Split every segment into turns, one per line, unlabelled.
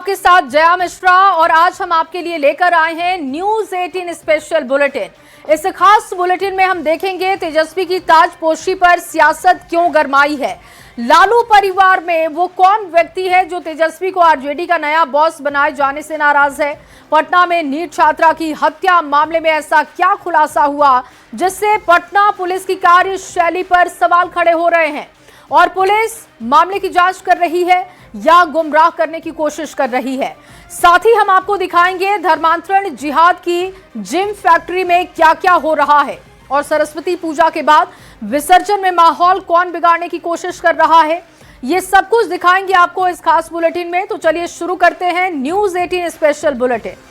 आपके साथ जया मिश्रा और आज हम आपके लिए लेकर आए हैं न्यूज 18 स्पेशल बुलेटिन। इस खास बुलेटिन में हम देखेंगे तेजस्वी की ताजपोशी पर सियासत क्यों गरमाई है, लालू परिवार में वो कौन व्यक्ति है जो तेजस्वी को आरजेडी का नया बॉस बनाए जाने से नाराज है। पटना में नीट छात्रा की हत्या मामले में ऐसा क्या खुलासा हुआ जिससे पटना पुलिस की कार्यशैली पर सवाल खड़े हो रहे हैं और पुलिस मामले की जांच कर रही है या गुमराह करने की कोशिश कर रही है। साथ ही हम आपको दिखाएंगे धर्मांतरण जिहाद की जिम फैक्ट्री में क्या क्या हो रहा है और सरस्वती पूजा के बाद विसर्जन में माहौल कौन बिगाड़ने की कोशिश कर रहा है। ये सब कुछ दिखाएंगे आपको इस खास बुलेटिन में। तो चलिए शुरू करते हैं न्यूज 18 स्पेशल बुलेटिन।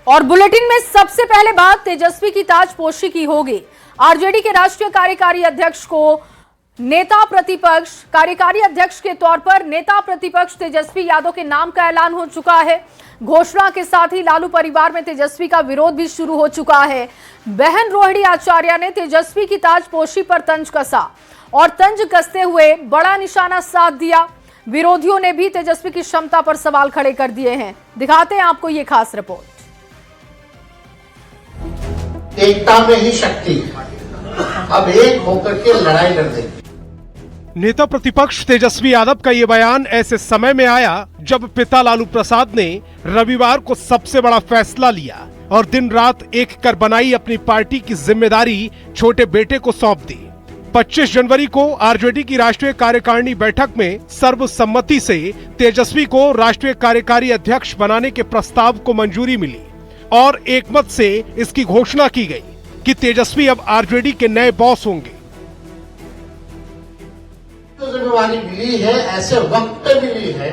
और बुलेटिन में सबसे पहले बात तेजस्वी की ताजपोशी की होगी। आरजेडी के राष्ट्रीय कार्यकारी अध्यक्ष को नेता प्रतिपक्ष कार्यकारी अध्यक्ष के तौर पर नेता प्रतिपक्ष तेजस्वी यादव के नाम का ऐलान हो चुका है। घोषणा के साथ ही लालू परिवार में तेजस्वी का विरोध भी शुरू हो चुका है। बहन रोहिणी आचार्य ने तेजस्वी की ताजपोशी पर तंज कसा और तंज कसते हुए बड़ा निशाना साध दिया। विरोधियों ने भी तेजस्वी की क्षमता पर सवाल खड़े कर दिए हैं। दिखाते हैं आपको ये खास रिपोर्ट।
एकता में ही शक्ति, अब एक होकर के लड़ाई लड़ देंगे।
नेता प्रतिपक्ष तेजस्वी यादव का ये बयान ऐसे समय में आया जब पिता लालू प्रसाद ने रविवार को सबसे बड़ा फैसला लिया और दिन रात एक कर बनाई अपनी पार्टी की जिम्मेदारी छोटे बेटे को सौंप दी। 25 जनवरी को आरजेडी की राष्ट्रीय कार्यकारिणी बैठक में सर्वसम्मति से तेजस्वी को राष्ट्रीय कार्यकारी अध्यक्ष बनाने के प्रस्ताव को मंजूरी मिली और एकमत से इसकी घोषणा की गई कि तेजस्वी अब आरजेडी के नए बॉस होंगे।
जो जिम्मेवारी मिली है ऐसे वक्त पे मिली है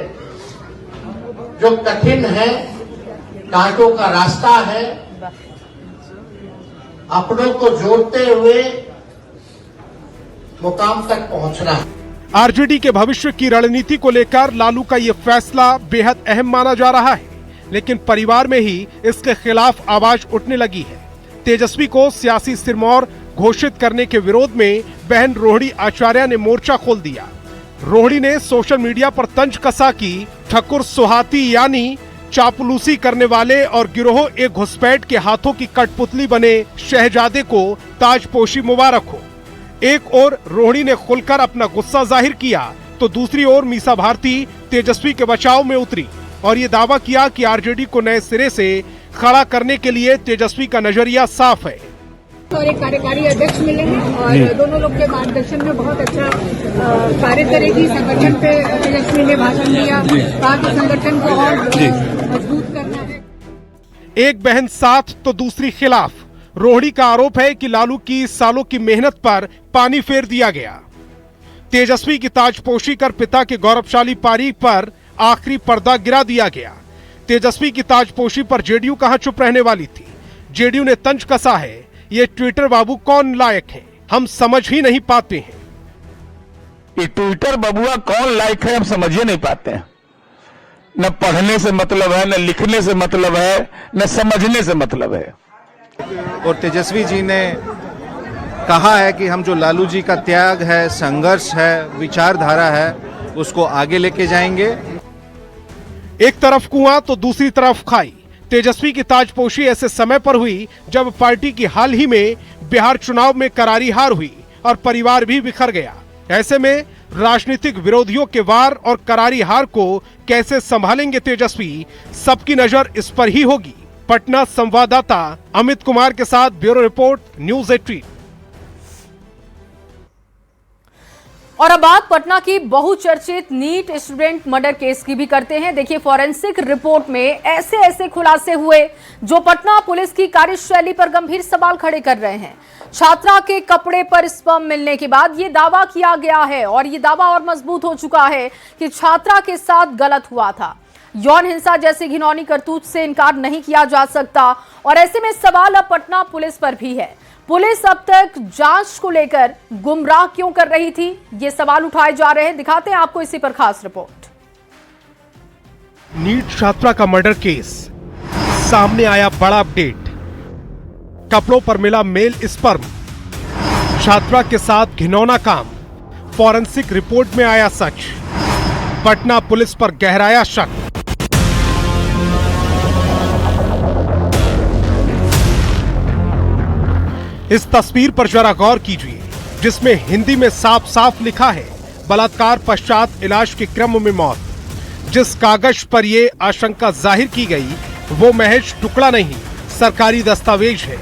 जो कठिन है, कांटों का रास्ता है, अपनों को जोड़ते हुए मुकाम तक पहुंचना है।
आरजेडी के भविष्य की रणनीति को लेकर लालू का ये फैसला बेहद अहम माना जा रहा है, लेकिन परिवार में ही इसके खिलाफ आवाज उठने लगी है। तेजस्वी को सियासी सिरमौर घोषित करने के विरोध में बहन रोहिणी आचार्य ने मोर्चा खोल दिया। रोहिणी ने सोशल मीडिया पर तंज कसा कि ठकुर सुहाती यानी चापलूसी करने वाले और गिरोह एक घुसपैठ के हाथों की कठपुतली बने शहजादे को ताजपोशी मुबारक हो। एक ओर रोहिणी ने खुलकर अपना गुस्सा जाहिर किया तो दूसरी ओर मीसा भारती तेजस्वी के बचाव में उतरी और ये दावा किया कि आरजेडी को नए सिरे से खड़ा करने के लिए तेजस्वी का नजरिया साफ है।
और एक कार्यकारी अध्यक्ष मिलेंगे और दोनों लोग के मार्गदर्शन में बहुत अच्छा कार्य करेगी। संगठन पे तेजस्वी ने भाषण दिया, कहा कि संगठन को और मजबूत करना है।
एक बहन साथ तो दूसरी खिलाफ। रोहिणी का आरोप है कि लालू की सालों की मेहनत पर पानी फेर दिया गया। तेजस्वी की ताजपोशी कर पिता के गौरवशाली पारी पर आखिरी पर्दा गिरा दिया गया। तेजस्वी की ताजपोशी पर जेडीयू कहां चुप रहने वाली थी। जेडीयू ने तंज कसा है, ये ट्विटर बाबू कौन लायक है, हम समझ ही नहीं पाते हैं।
ये ट्विटर बबुआ कौन लायक है हम समझ ही नहीं पाते हैं। न पढ़ने से मतलब है, न लिखने से मतलब है, न समझने से मतलब है।
और तेजस्वी जी ने कहा है कि हम जो लालू जी का त्याग है, संघर्ष है, विचारधारा है, उसको आगे लेके जाएंगे।
एक तरफ कुआं तो दूसरी तरफ खाई। तेजस्वी की ताजपोशी ऐसे समय पर हुई जब पार्टी की हाल ही में बिहार चुनाव में करारी हार हुई और परिवार भी बिखर गया। ऐसे में राजनीतिक विरोधियों के वार और करारी हार को कैसे संभालेंगे तेजस्वी, सबकी नजर इस पर ही होगी। पटना संवाददाता अमित कुमार के साथ ब्यूरो रिपोर्ट, न्यूज 18।
और अब बात पटना की बहुचर्चित नीट स्टूडेंट मर्डर केस की भी करते हैं। देखिए, फॉरेंसिक रिपोर्ट में ऐसे ऐसे खुलासे हुए जो पटना पुलिस की कार्यशैली पर गंभीर सवाल खड़े कर रहे हैं। छात्रा के कपड़े पर स्पर्म मिलने के बाद ये दावा किया गया है और ये दावा और मजबूत हो चुका है कि छात्रा के साथ गलत हुआ था। यौन हिंसा जैसे घिनौनी करतूत से इनकार नहीं किया जा सकता और ऐसे में सवाल अब पटना पुलिस पर भी है। पुलिस अब तक जांच को लेकर गुमराह क्यों कर रही थी, ये सवाल उठाए जा रहे हैं। दिखाते हैं आपको इसी पर खास रिपोर्ट।
नीट छात्रा का मर्डर केस, सामने आया बड़ा अपडेट। कपड़ों पर मिला मेल स्पर्म, छात्रा के साथ घिनौना काम, फॉरेंसिक रिपोर्ट में आया सच, पटना पुलिस पर गहराया शक। इस तस्वीर पर जरा गौर कीजिए, जिसमें हिंदी में साफ साफ लिखा है बलात्कार पश्चात इलाज के क्रम में मौत। जिस कागज पर यह आशंका जाहिर की गई वो महज टुकड़ा नहीं, सरकारी दस्तावेज है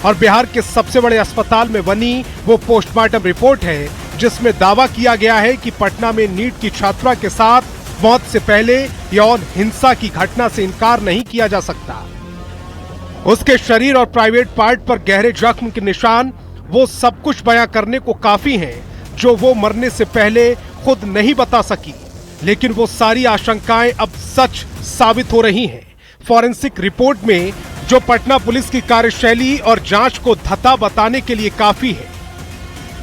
और बिहार के सबसे बड़े अस्पताल में बनी वो पोस्टमार्टम रिपोर्ट है जिसमें दावा किया गया है कि पटना में नीट की छात्रा के साथ मौत से पहले यौन हिंसा की घटना से इनकार नहीं किया जा सकता। उसके शरीर और प्राइवेट पार्ट पर गहरे जख्म के निशान वो सब कुछ बयां करने को काफी हैं जो वो मरने से पहले खुद नहीं बता सकी, लेकिन वो सारी आशंकाएं अब सच साबित हो रही हैं। फॉरेंसिक रिपोर्ट में जो पटना पुलिस की कार्यशैली और जांच को धता बताने के लिए काफी है।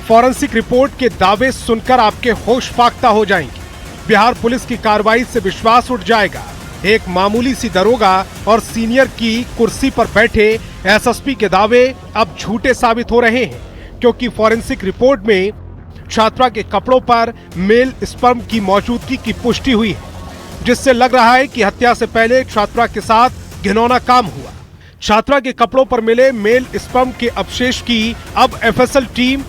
फॉरेंसिक रिपोर्ट के दावे सुनकर आपके होश फाख्ता हो जाएंगे। बिहार पुलिस की कार्रवाई से विश्वास उठ जाएगा। एक मामूली सी दरोगा और सीनियर की कुर्सी पर बैठे एसएसपी के दावे अब झूठे साबित हो रहे हैं, क्योंकि फॉरेंसिक रिपोर्ट में छात्रा के कपड़ों पर मेल स्पर्म की मौजूदगी की पुष्टि हुई है, जिससे लग रहा है कि हत्या से पहले छात्रा के साथ घिनौना काम हुआ। छात्रा के कपड़ों पर मिले मेल स्पर्म के अवशेष की अब एफएसएल टीम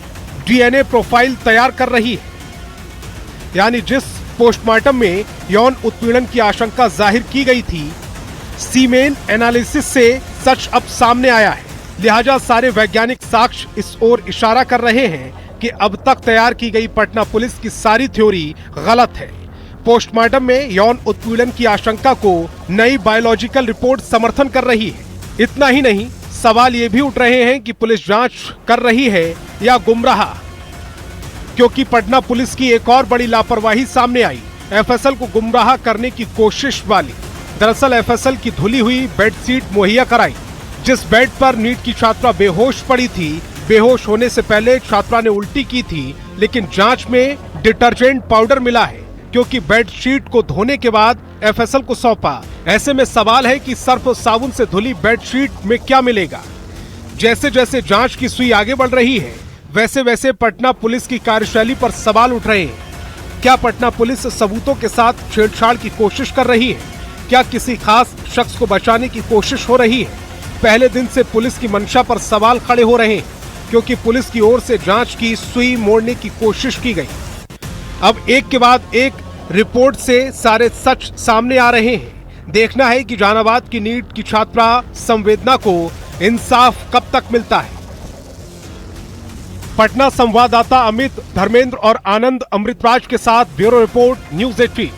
डीएनए प्रोफाइल तैयार कर रही है। यानी जिस पोस्टमार्टम में यौन उत्पीड़न की आशंका जाहिर की गई थी, सीमेन एनालिसिस से सच अब सामने आया है। लिहाजा सारे वैज्ञानिक साक्ष्य इस ओर इशारा कर रहे हैं कि अब तक तैयार की गई पटना पुलिस की सारी थ्योरी गलत है। पोस्टमार्टम में यौन उत्पीड़न की आशंका को नई बायोलॉजिकल रिपोर्ट समर्थन कर रही है। इतना ही नहीं, सवाल ये भी उठ रहे हैं कि पुलिस जांच कर रही है या गुमराह, क्योंकि पटना पुलिस की एक और बड़ी लापरवाही सामने आई, एफएसएल को गुमराह करने की कोशिश वाली। दरअसल एफएसएल की धुली हुई बेडशीट मुहैया कराई, जिस बेड पर नीट की छात्रा बेहोश पड़ी थी। बेहोश होने से पहले छात्रा ने उल्टी की थी, लेकिन जांच में डिटर्जेंट पाउडर मिला है, क्योंकि बेडशीट को धोने के बाद एफएसएल को सौंपा। ऐसे में सवाल है कि सर्फ और साबुन से धुली बेडशीट में क्या मिलेगा। जैसे जैसे जांच की सुई आगे बढ़ रही है, वैसे वैसे पटना पुलिस की कार्यशैली पर सवाल उठ रहे हैं। क्या पटना पुलिस सबूतों के साथ छेड़छाड़ की कोशिश कर रही है? क्या किसी खास शख्स को बचाने की कोशिश हो रही है? पहले दिन से पुलिस की मंशा पर सवाल खड़े हो रहे हैं, क्योंकि पुलिस की ओर से जांच की सुई मोड़ने की कोशिश की गई। अब एक के बाद एक रिपोर्ट से सारे सच सामने आ रहे हैं। देखना है कि जहानाबाद की नीट की छात्रा संवेदना को इंसाफ कब तक मिलता है। पटना संवाददाता अमित, धर्मेंद्र और आनंद अमृतराज के साथ ब्यूरो रिपोर्ट, न्यूज़ 18।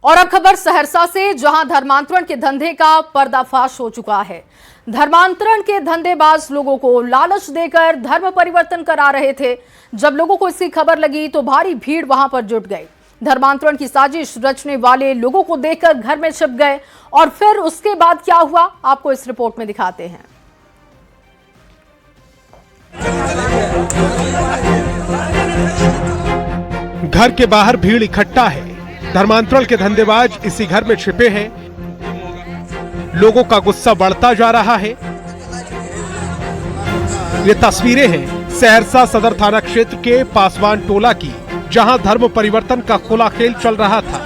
और अब खबर सहरसा से, जहां धर्मांतरण के धंधे का पर्दाफाश हो चुका है। धर्मांतरण के धंधेबाज लोगों को लालच देकर धर्म परिवर्तन करा रहे थे। जब लोगों को इसकी खबर लगी तो भारी भीड़ वहां पर जुट गई। धर्मांतरण की साजिश रचने वाले लोगों को देखकर घर में छिप गए, और फिर उसके बाद क्या हुआ आपको इस रिपोर्ट में दिखाते हैं।
घर के बाहर भीड़ इकट्ठा है। धर्मांतरण के धंधेबाज इसी घर में छिपे हैं। लोगों का गुस्सा बढ़ता जा रहा है। ये तस्वीरें हैं सहरसा सदर थाना क्षेत्र के पासवान टोला की, जहां धर्म परिवर्तन का खुला खेल चल रहा था।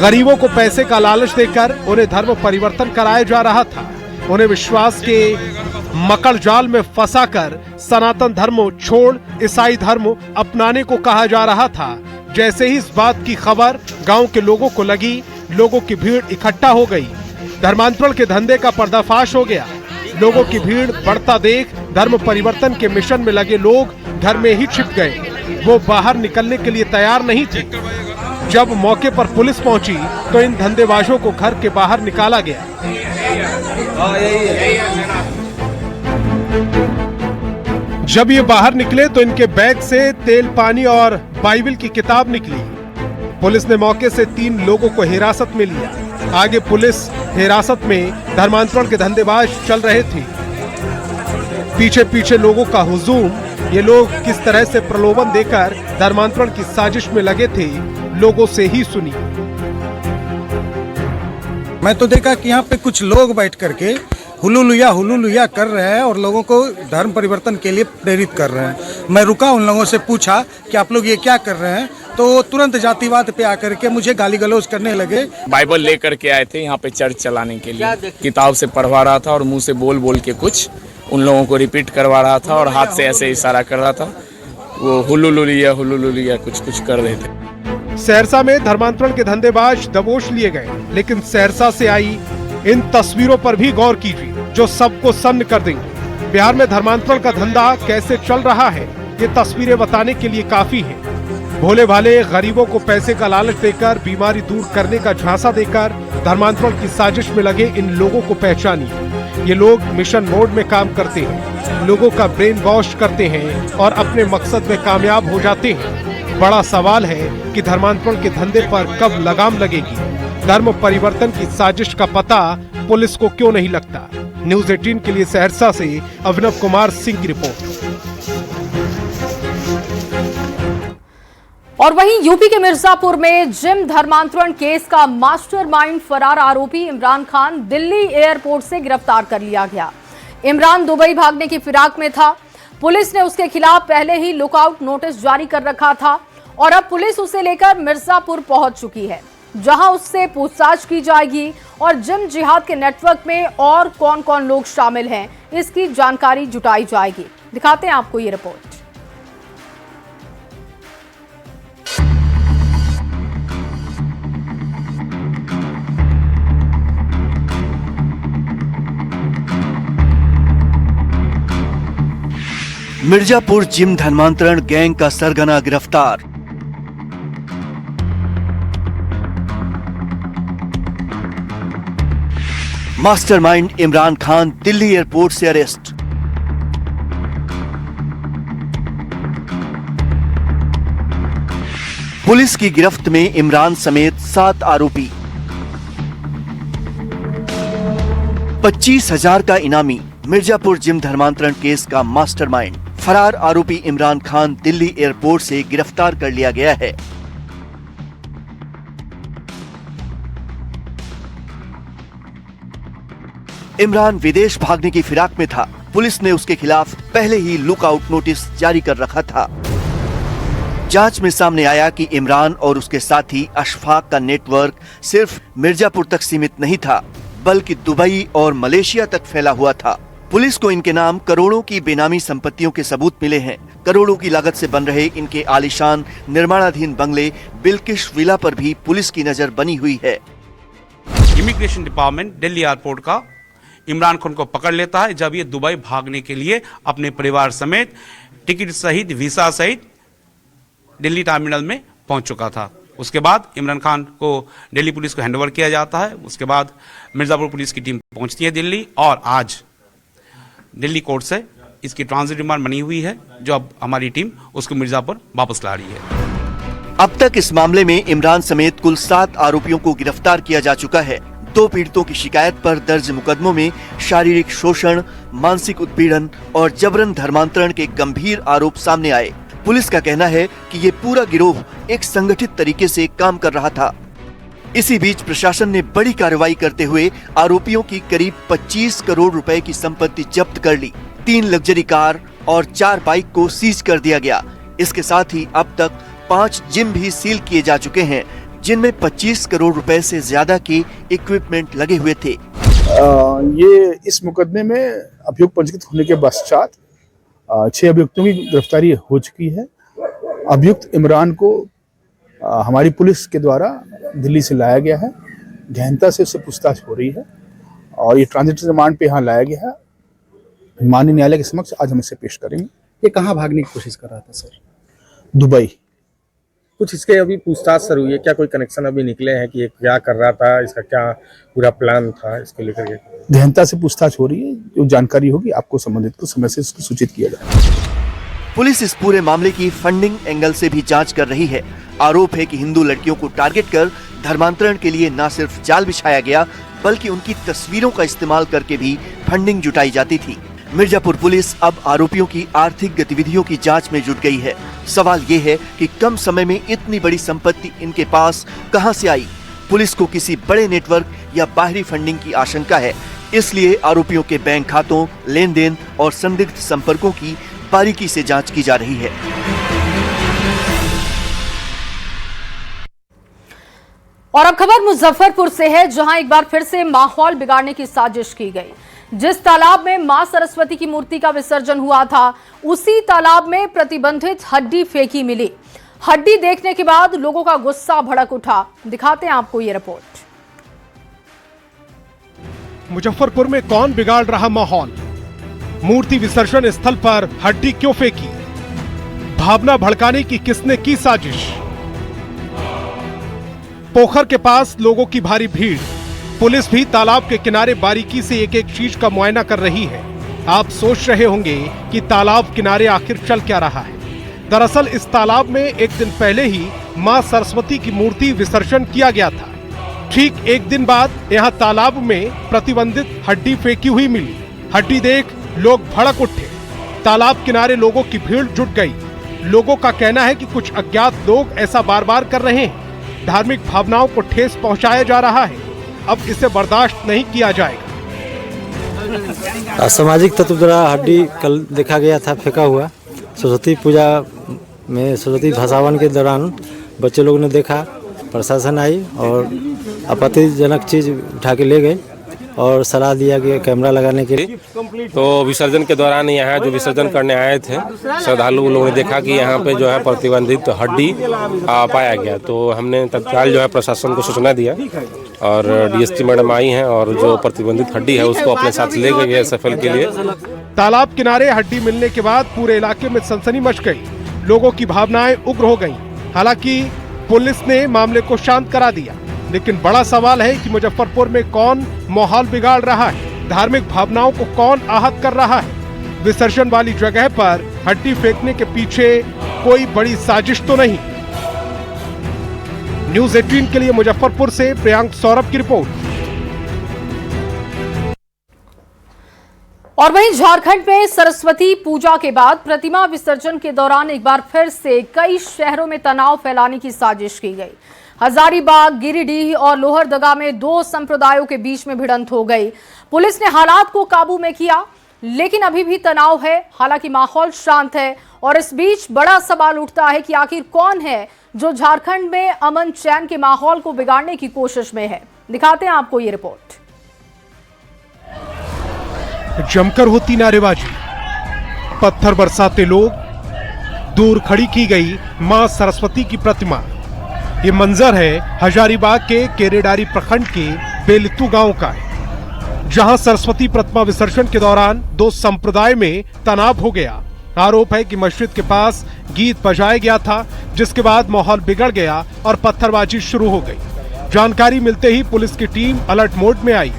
गरीबों को पैसे का लालच देकर उन्हें धर्म परिवर्तन कराया जा रहा था। उन्हें विश्वास के मकड़ जाल में फंसाकर सनातन धर्म छोड़ ईसाई धर्म अपनाने को कहा जा रहा था। जैसे ही इस बात की खबर गांव के लोगों को लगी, लोगों की भीड़ इकट्ठा हो गई। धर्मांतरण के धंधे का पर्दाफाश हो गया। लोगों की भीड़ बढ़ता देख धर्म परिवर्तन के मिशन में लगे लोग घर में ही छिप गए। वो बाहर निकलने के लिए तैयार नहीं थे। जब मौके पर पुलिस पहुंची तो इन धंधेबाजों को घर के बाहर निकाला गया। जब ये बाहर निकले तो इनके बैग से तेल, पानी और बाइबल की किताब निकली। पुलिस ने मौके से 3 लोगों को हिरासत में लिया। आगे पुलिस हिरासत में धर्मांतरण के धंधेबाज चल रहे थे। पीछे पीछे लोगों का हुजूम। ये लोग किस तरह से प्रलोभन देकर धर्मांतरण की साजिश में लगे थे, लोगों से ही सुनिए।
मैं तो देखा कि यहाँ पे कुछ लोग बैठ करके हुलुलुया कर रहे हैं और लोगों को धर्म परिवर्तन के लिए प्रेरित कर रहे हैं। मैं रुका, उन लोगों से पूछा कि आप लोग ये क्या कर रहे हैं, तो तुरंत जातिवाद पे आकर के मुझे गाली गलौज करने लगे।
बाइबल लेकर के आए थे यहाँ पे चर्च चलाने के लिए, किताब से पढ़वा रहा था और मुंह से बोल बोल के कुछ उन लोगों को रिपीट करवा रहा था और हाथ से ऐसे इशारा कर रहा था। वो हुलुलुलिया कुछ कर रहे थे।
सहरसा में धर्मांतरण के धंधेबाज दबोच लिए गए, लेकिन सहरसा से आई इन तस्वीरों पर भी गौर कीजिए जो सबको सन्न कर देंगे। बिहार में धर्मांतरण का धंधा कैसे चल रहा है ये तस्वीरें बताने के लिए काफी है। भोले भाले गरीबों को पैसे का लालच देकर, बीमारी दूर करने का झांसा देकर धर्मांतरण की साजिश में लगे इन लोगों को पहचानिए। ये लोग मिशन मोड में काम करते हैं, लोगों का ब्रेन वॉश करते हैं और अपने मकसद में कामयाब हो जाते हैं। बड़ा सवाल है कि धर्मांतरण के धंधे पर कब लगाम लगेगी। धर्म परिवर्तन की साजिश का पता पुलिस को क्यों नहीं लगता। न्यूज़ 18 के लिए सहरसा से अभिनव कुमार सिंह की रिपोर्ट।
और वहीं यूपी के मिर्जापुर में जिम धर्मांतरण केस का मास्टरमाइंड फरार आरोपी इमरान खान दिल्ली एयरपोर्ट से गिरफ्तार कर लिया गया। इमरान दुबई भागने की फिराक में था। पुलिस ने उसके खिलाफ पहले ही लुकआउट नोटिस जारी कर रखा था और अब पुलिस उसे लेकर मिर्जापुर पहुंच चुकी है, जहां उससे पूछताछ की जाएगी और जिम जिहाद के नेटवर्क में और कौन कौन लोग शामिल हैं इसकी जानकारी जुटाई जाएगी। दिखाते हैं आपको ये रिपोर्ट।
मिर्जापुर जिम धर्मांतरण गैंग का सरगना गिरफ्तार। मास्टरमाइंड इमरान खान दिल्ली एयरपोर्ट से अरेस्ट। पुलिस की गिरफ्त में इमरान समेत 7 आरोपी। 25,000 का इनामी। मिर्जापुर जिम धर्मांतरण केस का मास्टरमाइंड फरार आरोपी इमरान खान दिल्ली एयरपोर्ट से गिरफ्तार कर लिया गया है। इमरान विदेश भागने की फिराक में था। पुलिस ने उसके खिलाफ पहले ही लुकआउट नोटिस जारी कर रखा था। जांच में सामने आया कि इमरान और उसके साथी अशफाक का नेटवर्क सिर्फ मिर्जापुर तक सीमित नहीं था, बल्कि दुबई और मलेशिया तक फैला हुआ था। पुलिस को इनके नाम करोड़ों की बेनामी संपत्तियों के सबूत मिले हैं। करोड़ों की लागत से बन रहे इनके आलीशान निर्माणाधीन बंगले बिल्किश विला पर भी पुलिस की नजर बनी हुई है।
इमिग्रेशन डिपार्टमेंट दिल्ली एयरपोर्ट का इमरान खान को पकड़ लेता है जब ये दुबई भागने के लिए अपने परिवार समेत टिकट सहित वीसा सहित दिल्ली टर्मिनल में पहुंच चुका था। उसके बाद इमरान खान को दिल्ली पुलिस को हैंडओवर किया जाता है। उसके बाद मिर्जापुर पुलिस की टीम पहुंचती है दिल्ली और आज दिल्ली कोर्ट से इसकी ट्रांजिट रिमांड बनी हुई है, जो अब हमारी टीम उसको मिर्जापुर वापस ला रही है।
अब तक इस मामले में इमरान समेत कुल 7 आरोपियों को गिरफ्तार किया जा चुका है। 2 पीड़ितों की शिकायत पर दर्ज मुकदमों में शारीरिक शोषण, मानसिक उत्पीड़न और जबरन धर्मांतरण के गंभीर आरोप सामने आए। पुलिस का कहना है कि ये पूरा गिरोह एक संगठित तरीके से काम कर रहा था। इसी बीच प्रशासन ने बड़ी कार्रवाई करते हुए आरोपियों की करीब 25 करोड़ रुपए की संपत्ति जब्त कर ली। 3 लग्जरी कार और 4 बाइक को सीज कर दिया गया। इसके साथ ही अब तक 5 जिम भी सील किए जा चुके हैं, जिनमें 25 करोड़ रुपए से ज्यादा के इक्विपमेंट लगे हुए थे।
ये इस मुकदमे में अभियुक्त पंजीकृत होने के पश्चात 6 अभियुक्तों की गिरफ्तारी हो चुकी है। अभियुक्त इमरान को हमारी पुलिस के द्वारा दिल्ली से लाया गया है। गहनता से उससे पूछताछ हो रही है और ये ट्रांजिट रिमांड पे यहाँ लाया गया है। माननीय न्यायालय के समक्ष आज हम इसे पेश करेंगे।
ये कहाँ भागने की कोशिश कर रहा था सर?
दुबई।
कुछ इसके अभी पूछताछ सर हुई है क्या? कोई कनेक्शन अभी निकले हैं कि ये क्या कर रहा था, इसका क्या पूरा प्लान था इसको लेकर के?
गहनता से पूछताछ हो रही है। जो जानकारी होगी आपको संबंधित को समय से इसको सूचित किया जाएगा।
पुलिस इस पूरे मामले की फंडिंग एंगल से भी जांच कर रही है। आरोप है कि हिंदू लड़कियों को टारगेट कर धर्मांतरण के लिए न सिर्फ जाल बिछाया गया, बल्कि उनकी तस्वीरों का इस्तेमाल करके भी फंडिंग जुटाई जाती थी। मिर्जापुर पुलिस अब आरोपियों की आर्थिक गतिविधियों की जांच में जुट गई है। सवाल ये है कि कम समय में इतनी बड़ी संपत्ति इनके पास कहां से आई? पुलिस को किसी बड़े नेटवर्क या बाहरी फंडिंग की आशंका है। इसलिए आरोपियों के बैंक खातों, लेन देन और संदिग्ध संपर्कों की बारीकी से जांच की जा रही है।
और अब खबर मुजफ्फरपुर से है, जहां एक बार फिर से माहौल बिगाड़ने की साजिश की गई। जिस तालाब में मां सरस्वती की मूर्ति का विसर्जन हुआ था, उसी तालाब में प्रतिबंधित हड्डी फेंकी मिली। हड्डी देखने के बाद लोगों का गुस्सा भड़क उठा। दिखाते हैं आपको ये रिपोर्ट।
मुजफ्फरपुर में कौन बिगाड़ रहा माहौल? मूर्ति विसर्जन स्थल पर हड्डी क्यों फेंकी? भावना भड़काने की किसने की साजिश? पोखर के पास लोगों की भारी भीड़। पुलिस भी तालाब के किनारे बारीकी से एक एक चीज का मुआयना कर रही है। आप सोच रहे होंगे कि तालाब किनारे आखिर चल क्या रहा है। दरअसल इस तालाब में एक दिन पहले ही मां सरस्वती की मूर्ति विसर्जन किया गया था। ठीक एक दिन बाद यहां तालाब में प्रतिबंधित हड्डी फेंकी हुई मिली। हड्डी देख लोग भड़क उठे। तालाब किनारे लोगों की भीड़ जुट गई। लोगों का कहना है कि कुछ अज्ञात लोग ऐसा बार बार कर रहे हैं। धार्मिक भावनाओं को ठेस पहुंचाया जा रहा है। अब इसे बर्दाश्त नहीं किया जाएगा।
असामाजिक तत्व द्वारा हड्डी कल देखा गया था फेंका हुआ। सरस्वती पूजा में सरस्वती भसावन के दौरान बच्चे लोगों ने देखा, प्रशासन आई और आपत्तिजनक चीज उठा के ले गए और सलाह दिया गया कैमरा लगाने के लिए।
तो विसर्जन के दौरान यहाँ जो विसर्जन करने आए थे श्रद्धालु लोगों ने देखा कि यहाँ पे जो है प्रतिबंधित हड्डी पाया गया। तो हमने तत्काल जो है प्रशासन को सूचना दिया और डीएसपी मैडम आई हैं और जो प्रतिबंधित हड्डी है उसको अपने साथ ले गए SFL के लिए।
तालाब किनारे हड्डी मिलने के बाद पूरे इलाके में सनसनी मच गई। लोगों की भावनाएं उग्र हो गईं। हालांकि पुलिस ने मामले को शांत करा दिया, लेकिन बड़ा सवाल है कि मुजफ्फरपुर में कौन माहौल बिगाड़ रहा है? धार्मिक भावनाओं को कौन आहत कर रहा है? विसर्जन वाली जगह पर हड्डी फेंकने के पीछे कोई बड़ी साजिश तो नहीं? न्यूज़ 18 के लिए मुजफ्फरपुर से प्रियांक सौरभ की रिपोर्ट।
और वहीं झारखंड में सरस्वती पूजा के बाद प्रतिमा विसर्जन के दौरान एक बार फिर से कई शहरों में तनाव फैलाने की साजिश की गई। हजारीबाग, गिरिडीह और लोहरदगा में दो संप्रदायों के बीच में भिड़ंत हो गई। पुलिस ने हालात को काबू में किया, लेकिन अभी भी तनाव है। हालांकि माहौल शांत है और इस बीच बड़ा सवाल उठता है कि आखिर कौन है जो झारखंड में अमन चैन के माहौल को बिगाड़ने की कोशिश में है। दिखाते हैं आपको ये रिपोर्ट।
जमकर होती नारेबाजी, पत्थर बरसाते लोग, दूर खड़ी की गई मां सरस्वती की प्रतिमा। ये मंजर है हजारीबाग के केरेडारी प्रखंड के बेलितू गांव का है, जहां सरस्वती प्रतिमा विसर्जन के दौरान दो संप्रदाय में तनाव हो गया। आरोप है कि मस्जिद के पास गीत बजाया गया था, जिसके बाद माहौल बिगड़ गया और पत्थरबाजी शुरू हो गई। जानकारी मिलते ही पुलिस की टीम अलर्ट मोड में आई।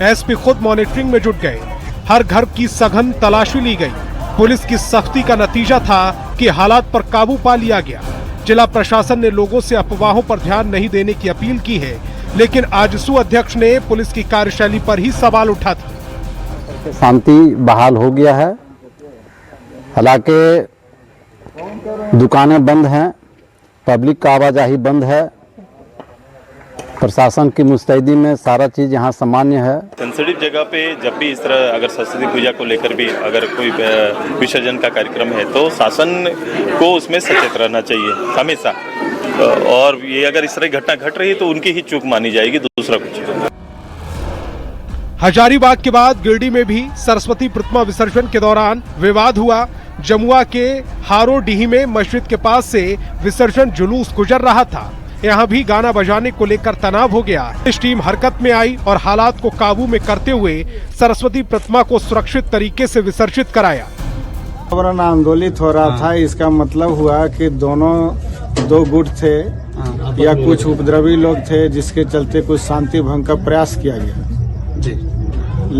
एसपी खुद मॉनिटरिंग में जुट गए। हर घर की सघन तलाशी ली गई। पुलिस की सख्ती का नतीजा था कि हालात पर काबू पा लिया गया। जिला प्रशासन ने लोगों से अफवाहों पर ध्यान नहीं देने की अपील की है, लेकिन आजसू अध्यक्ष ने पुलिस की कार्यशैली पर ही सवाल उठा था।
शांति बहाल हो गया है। हालांकि दुकानें बंद हैं, पब्लिक का आवाजाही बंद है। प्रशासन की मुस्तैदी में सारा चीज़ यहाँ सामान्य है।
सेंसिटिव जगह पे जब भी इस तरह अगर सरस्वती पूजा को लेकर भी अगर कोई विसर्जन का कार्यक्रम है तो शासन को उसमें सचेत रहना चाहिए हमेशा। और ये अगर इस तरह घटना घट रही है तो उनकी ही चूक मानी जाएगी, दूसरा कुछ।
हजारीबाग के बाद गिरडी में भी सरस्वती प्रतिमा विसर्जन के दौरान विवाद हुआ। जमुआ के हारोडीह में मस्जिद के पास से विसर्जन जुलूस गुजर रहा था। यहाँ भी गाना बजाने को लेकर तनाव हो गया। इस टीम हरकत में आई और हालात को काबू में करते हुए सरस्वती प्रतिमा को सुरक्षित तरीके से विसर्जित कराया।
वातावरण आंदोलित हो रहा था। इसका मतलब हुआ कि दो गुट थे या कुछ उपद्रवी लोग थे, जिसके चलते कुछ शांति भंग का प्रयास किया गया जी,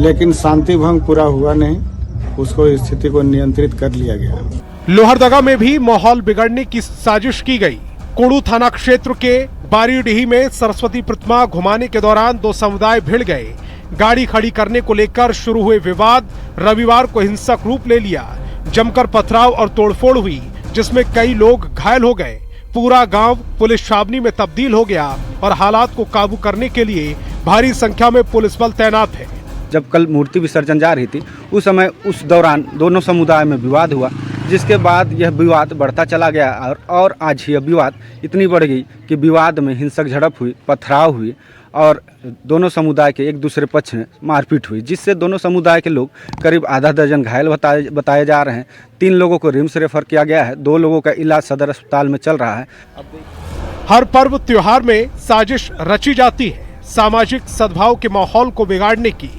लेकिन शांति भंग पूरा हुआ नहीं। उसको स्थिति को नियंत्रित कर लिया गया।
लोहरदगा में भी माहौल बिगड़ने की साजिश की गई। कुड़ू थाना क्षेत्र के बारीडीह में सरस्वती प्रतिमा घुमाने के दौरान दो समुदाय भिड़ गए। गाड़ी खड़ी करने को लेकर शुरू हुए विवाद रविवार को हिंसक रूप ले लिया। जमकर पथराव और तोड़फोड़ हुई, जिसमें कई लोग घायल हो गए। पूरा गांव पुलिस छावनी में तब्दील हो गया और हालात को काबू करने के लिए भारी संख्या में पुलिस बल तैनात है।
जब कल मूर्ति विसर्जन जा रही थी उस समय उस दौरान दोनों समुदाय में विवाद हुआ, जिसके बाद यह विवाद बढ़ता चला गया और आज यह विवाद इतनी बढ़ गई कि विवाद में हिंसक झड़प हुई, पथराव हुई और दोनों समुदाय के एक दूसरे पक्ष में मारपीट हुई, जिससे दोनों समुदाय के लोग करीब आधा दर्जन घायल बताए जा रहे हैं। 3 लोगों को रिम्स रेफर किया गया है, 2 लोगों का इलाज सदर अस्पताल में चल रहा है।
हर पर्व त्योहार में साजिश रची जाती है सामाजिक सद्भाव के माहौल को बिगाड़ने की।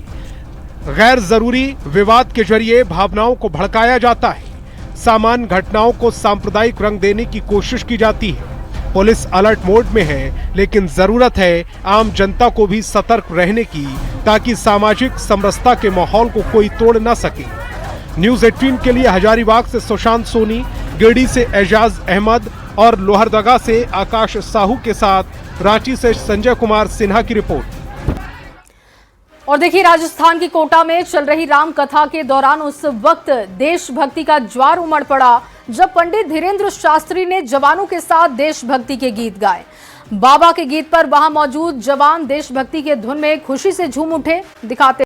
गैर जरूरी विवाद के जरिए भावनाओं को भड़काया जाता है, सामान्य घटनाओं को सांप्रदायिक रंग देने की कोशिश की जाती है। पुलिस अलर्ट मोड में है, लेकिन जरूरत है आम जनता को भी सतर्क रहने की, ताकि सामाजिक समरसता के माहौल को कोई तोड़ न सके। न्यूज़ 18 के लिए हजारीबाग से सुशांत सोनी, गिरडी से एजाज अहमद और लोहरदगा से आकाश साहू के साथ रांची से संजय कुमार सिन्हा की रिपोर्ट।
और देखिए, राजस्थान की कोटा में चल रही राम कथा के दौरान उस वक्त देशभक्ति का ज्वार उमड़ पड़ा जब पंडित धीरेन्द्र शास्त्री ने जवानों के साथ देशभक्ति के गीत गाए। बाबा के गीत पर वहां मौजूद जवान देशभक्ति के धुन में खुशी से झूम उठे। दिखाते